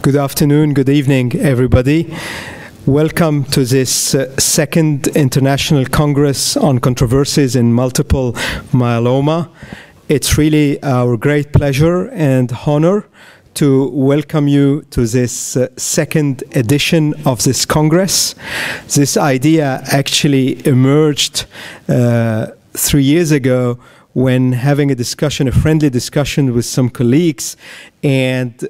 Good afternoon, good evening, everybody. Welcome to this second International Congress on Controversies in Multiple Myeloma. It's really our great pleasure and honor to welcome you to this second edition of this Congress. This idea actually emerged 3 years ago when having a friendly discussion with some colleagues and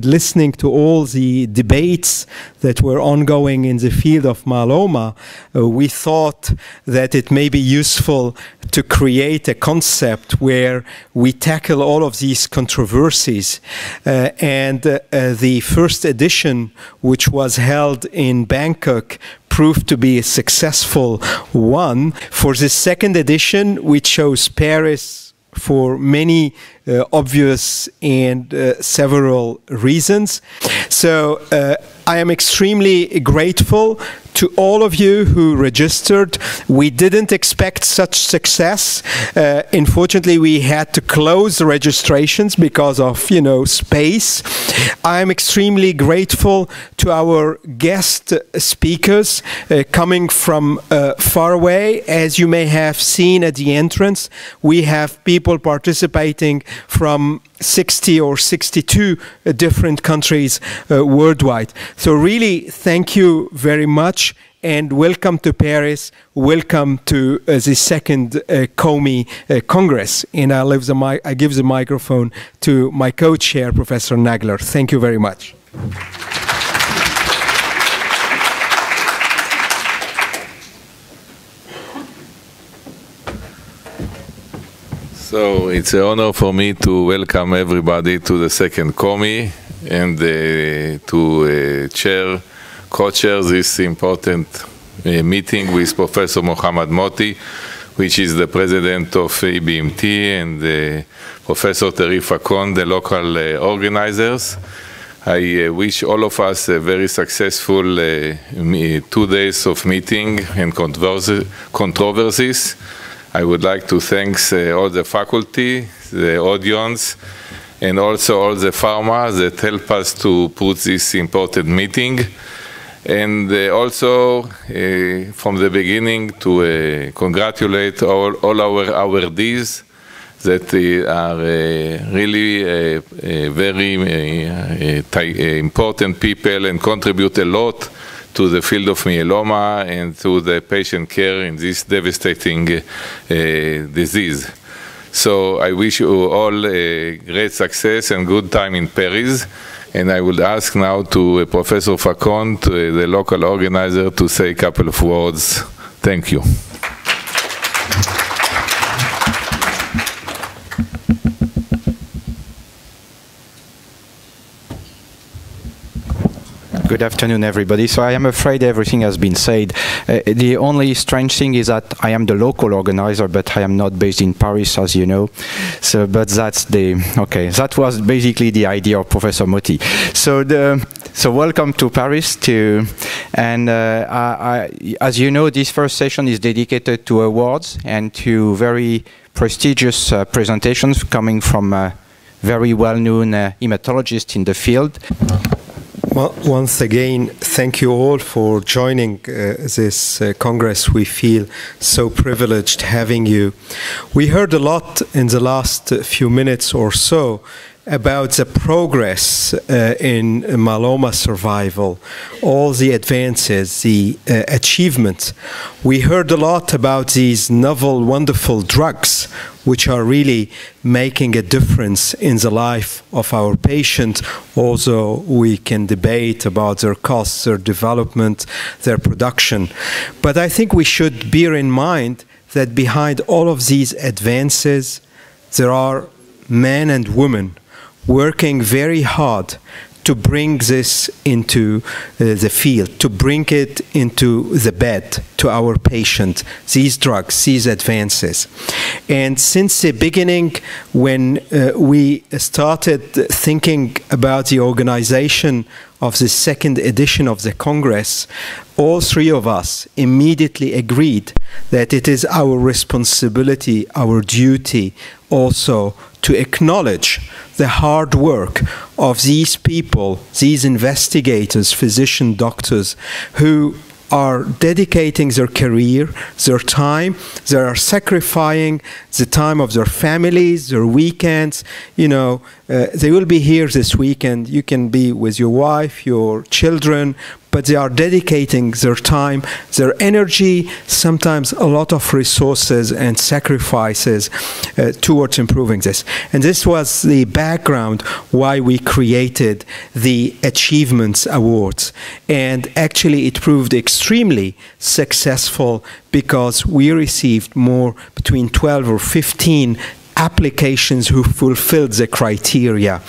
listening to all the debates that were ongoing in the field of myeloma, we thought that it may be useful to create a concept where we tackle all of these controversies. The first edition, which was held in Bangkok, proved to be a successful one. For the second edition, we chose Paris for many obvious and several reasons. So I am extremely grateful to all of you who registered. We didn't expect such success. Unfortunately, we had to close the registrations because of, space. I'm extremely grateful to our guest speakers coming from far away. As you may have seen at the entrance, we have people participating from 60 or 62 different countries worldwide. So really, thank you very much, and welcome to Paris. Welcome to the second COMI Congress. And I give the microphone to my co-chair, Professor Nagler. Thank you very much. So it's an honor for me to welcome everybody to the second COMI and to co-chair this important meeting with Professor Mohammad Moti, which is the president of EBMT, and Professor Thierry Facon, the local organizers. I wish all of us a very successful 2 days of meeting and controversies. I would like to thank all the faculty, the audience, and also all the pharma that help us to put this important meeting. And also, from the beginning, to congratulate all our awardees that are really very important people and contribute a lot to the field of myeloma and to the patient care in this devastating disease. So I wish you all great success and good time in Paris. And I would ask now to Professor Facon, the local organizer, to say a couple of words. Thank you. Good afternoon, everybody. So I am afraid everything has been said. The only strange thing is that I am the local organizer, but I am not based in Paris, as you know. So, but that's okay. That was basically the idea of Professor Moti. So welcome to Paris. As you know, this first session is dedicated to awards and to very prestigious presentations coming from very well-known hematologists in the field. Well, once again, thank you all for joining this Congress. We feel so privileged having you. We heard a lot in the last few minutes or so about the progress in myeloma survival, all the advances, the achievements. We heard a lot about these novel, wonderful drugs, which are really making a difference in the life of our patient. Also, we can debate about their costs, their development, their production. But I think we should bear in mind that behind all of these advances, there are men and women working very hard to bring this into the field, to bring it into the bed to our patient, these drugs, these advances. And since the beginning, when we started thinking about the organization of the second edition of the Congress, all three of us immediately agreed that it is our responsibility, our duty also to acknowledge the hard work of these people, these investigators, physicians, doctors, who are dedicating their career, their time. They are sacrificing the time of their families, their weekends. You know, they will be here this weekend. You can be with your wife, your children, but they are dedicating their time, their energy, sometimes a lot of resources and sacrifices towards improving this. And this was the background why we created the Achievements Awards. And actually it proved extremely successful because we received more between 12 or 15 applications who fulfilled the criteria.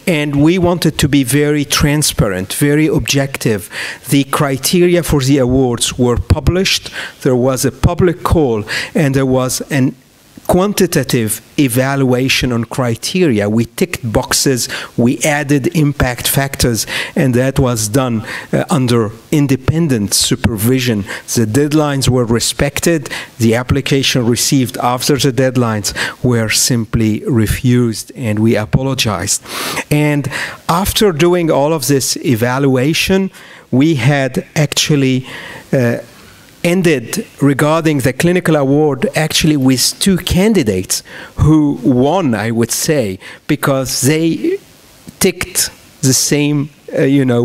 And we wanted to be very transparent, very objective. The criteria for the awards were published, there was a public call, and there was an quantitative evaluation on criteria. We ticked boxes, we added impact factors, and that was done under independent supervision. The deadlines were respected. The application received after the deadlines were simply refused, and we apologized. And after doing all of this evaluation, we had actually ended regarding the clinical award actually with 2 candidates who won, I would say, because they ticked the same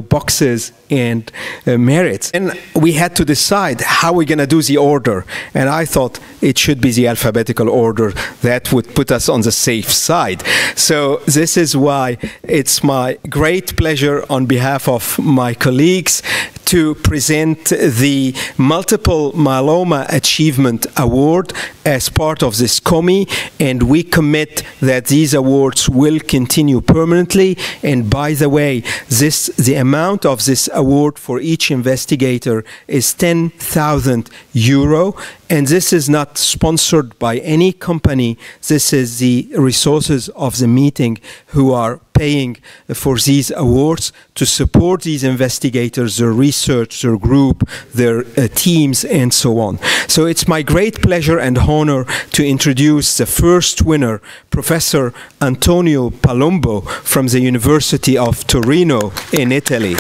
boxes and merits. And we had to decide how we're going to do the order. And I thought it should be the alphabetical order. That would put us on the safe side. So this is why it's my great pleasure on behalf of my colleagues to present the Multiple Myeloma Achievement Award as part of this COMI, and we commit that these awards will continue permanently. And by the way, the amount of this award for each investigator is 10,000 euro, and this is not sponsored by any company. This is the resources of the meeting who are paying for these awards to support these investigators, their research, their group, their teams, and so on. So it's my great pleasure and honor to introduce the first winner, Professor Antonio Palumbo from the University of Torino in Italy.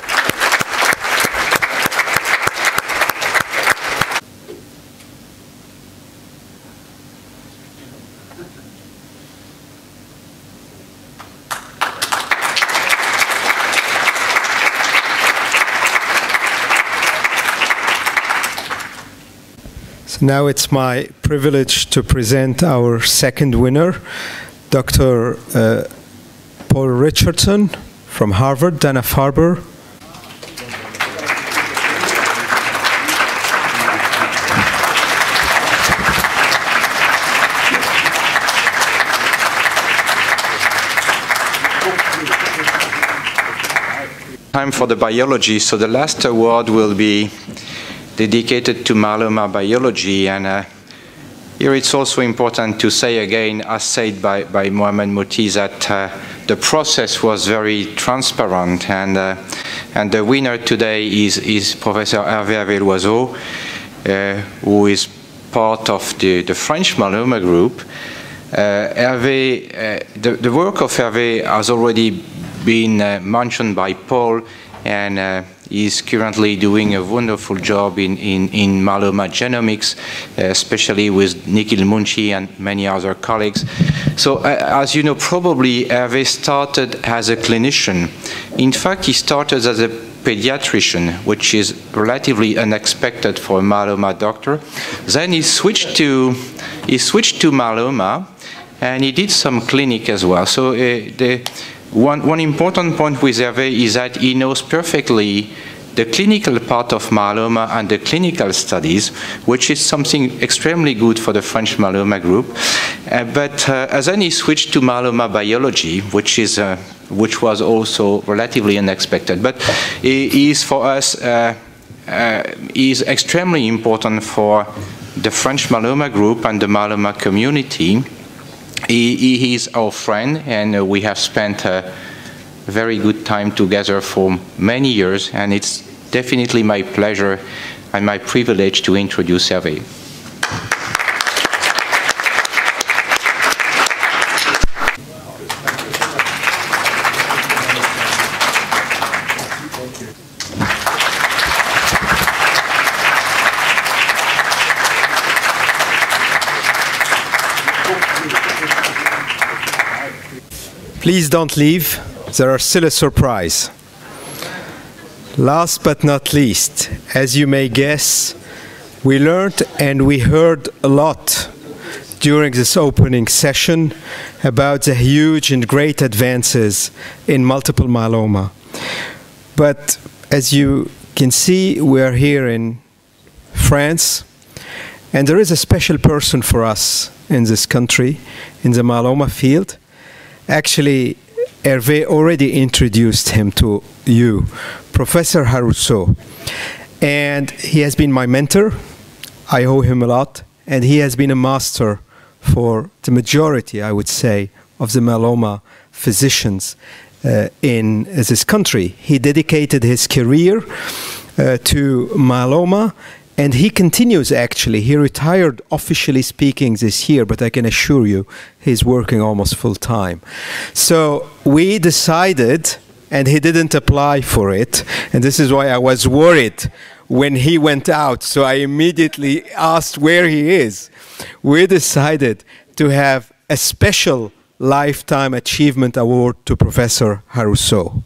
Now it's my privilege to present our second winner, Dr. Paul Richardson from Harvard, Dana-Farber. Time for the biology, so the last award will be dedicated to myeloma biology, and here it's also important to say again, as said by Mohamed Mouti, that the process was very transparent, and the winner today is Professor Hervé Hervé-Loiseau, who is part of the French myeloma group. The work of Hervé has already been mentioned by Paul, and is currently doing a wonderful job in myeloma genomics, especially with Nikhil Munshi and many other colleagues. So as you know, probably Hervé started as a clinician. In fact, he started as a pediatrician, which is relatively unexpected for a myeloma doctor. Then he switched to myeloma, and he did some clinic as well. So one important point with Hervé is that he knows perfectly the clinical part of myeloma and the clinical studies, which is something extremely good for the French myeloma group. But then he switched to myeloma biology, which was also relatively unexpected. But he is for us is extremely important for the French myeloma group and the myeloma community. He is our friend, and we have spent a very good time together for many years, and it's definitely my pleasure and my privilege to introduce Hervé. Please don't leave. There are still a surprise. Last but not least, as you may guess, we learned and we heard a lot during this opening session about the huge and great advances in multiple myeloma. But as you can see, we are here in France, and there is a special person for us in this country, in the myeloma field. Actually, Hervé already introduced him to you, Professor Harousseau. And he has been my mentor. I owe him a lot. And he has been a master for the majority, I would say, of the myeloma physicians in this country. He dedicated his career to myeloma, and he continues, actually. He retired, officially speaking, this year, but I can assure you he's working almost full-time. So we decided, and he didn't apply for it, and this is why I was worried when he went out, so I immediately asked where he is. We decided to have a special Lifetime Achievement Award to Professor Harousseau.